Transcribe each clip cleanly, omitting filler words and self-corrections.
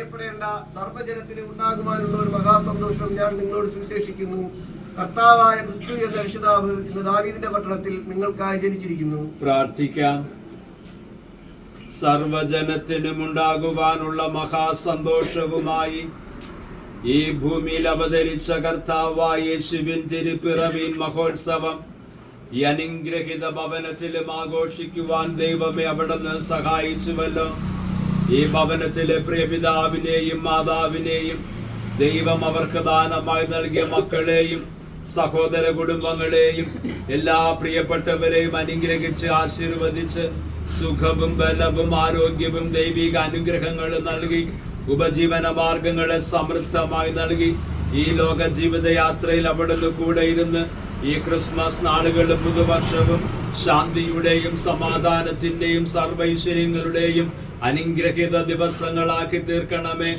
ഭയപ്പെടേണ്ട, സർവ്വജനത്തിനും ഉണ്ടാകുവാനുള്ള ഒരു മഹാസന്തോഷം ഞാൻ നിങ്ങളോട് സുവിശേഷിക്കുന്നു. കർത്താവായ ക്രിസ്തു എന്ന രക്ഷിതാവ് ഇന്ന് ദാവീദിന്റെ പട്ടണത്തിൽ നിങ്ങൾക്കായി ജനിച്ചിരിക്കുന്നു. പ്രാർത്ഥിക്കാം. സർവജനത്തിനും ഉണ്ടാകുവാനുള്ള മഹാസന്തോഷവുമായി ഈ ഭൂമിയിൽ അവതരിച്ച കർത്താവായ യേശുവിൻ തിരുപ്പിറവിൻ മഹോത്സവം ഈ അനുഗ്രഹിത ഭവനത്തിലും ആഘോഷിക്കുവാൻ ദൈവമേ അവിടുന്ന് സഹായിച്ചുവല്ലോ. ഈ ഭവനത്തിലെ പ്രിയപിതാവിനെയും മാതാവിനെയും ദൈവം അവർക്ക് ദാനമായി നൽകിയ മക്കളെയും സഹോദര കുടുംബങ്ങളെയും എല്ലാ പ്രിയപ്പെട്ടവരെയും അനുഗ്രഹിച്ച് ആശീർവദിച്ച് സുഖവും ബലവും ആരോഗ്യവും ദൈവിക അനുഗ്രഹങ്ങളും നൽകി ഉപജീവന മാർഗങ്ങളെ സമൃദ്ധമായി നൽകി ഈ ലോക ജീവിതയാത്രയിൽ അവിടുന്ന് കൂടെ ഇരുന്ന് ഈ ക്രിസ്മസ് നാളുകളും പുതുവർഷവും ശാന്തിയുടെയും സമാധാനത്തിന്റെയും സർവൈശ്വര്യങ്ങളുടെയും അനുഗ്രഹിത ദിവസങ്ങളാക്കി തീർക്കണമേ.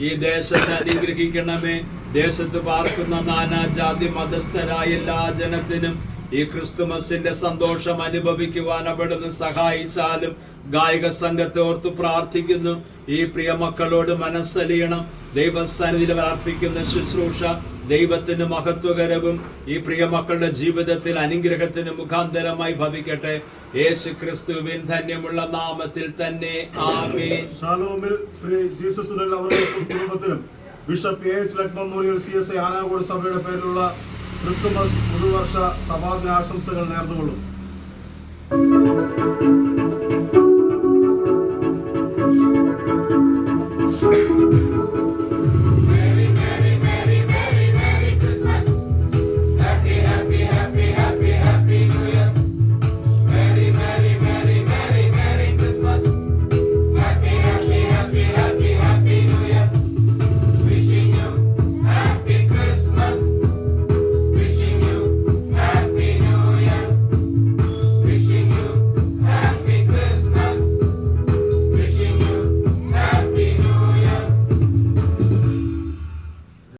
ഈ ദേശത്തെ അനുഗ്രഹിക്കണമേ. ദേശത്ത് പാർക്കുന്ന നാനാജാതി മതസ്ഥരായ എല്ലാ ജനത്തിനും ഈ ക്രിസ്തുമസിന്റെ സന്തോഷം അനുഭവിക്കുവാൻ അവിടുന്ന് സഹായിച്ചാലും ഗായക സംഘത്തെ ഓർത്ത് പ്രാർത്ഥിക്കുന്നു. ഈ പ്രിയ മക്കളോട് മനസ്സലിയണം. ദൈവസന്നിധിയിൽ അർപ്പിക്കുന്ന ശുശ്രൂഷ ദൈവത്തിന് മഹത്വകരവും ഈ പ്രിയ മക്കളുടെ ജീവിതത്തിൽ അനുഗ്രഹത്തിന് മുഖാന്തരമായി ഭവിക്കട്ടെ. യേശു ക്രിസ്തുവിൻ ധന്യമുള്ള നാമത്തിൽ തന്നെ ആമേൻ. ഷാലോമിൽ ശ്രീ ജീസസ് അവരുടെ കുടുംബത്തിനും ബിഷപ്പ് എച്ച് ലക് മെമ്മോറിയൽ CSI ആനാഗോഡ് സഭയുടെ പേരിലുള്ള ക്രിസ്തുമസ് പുതുവർഷ സമാധാന ആശംസകൾ നേർന്നുകൊള്ളും.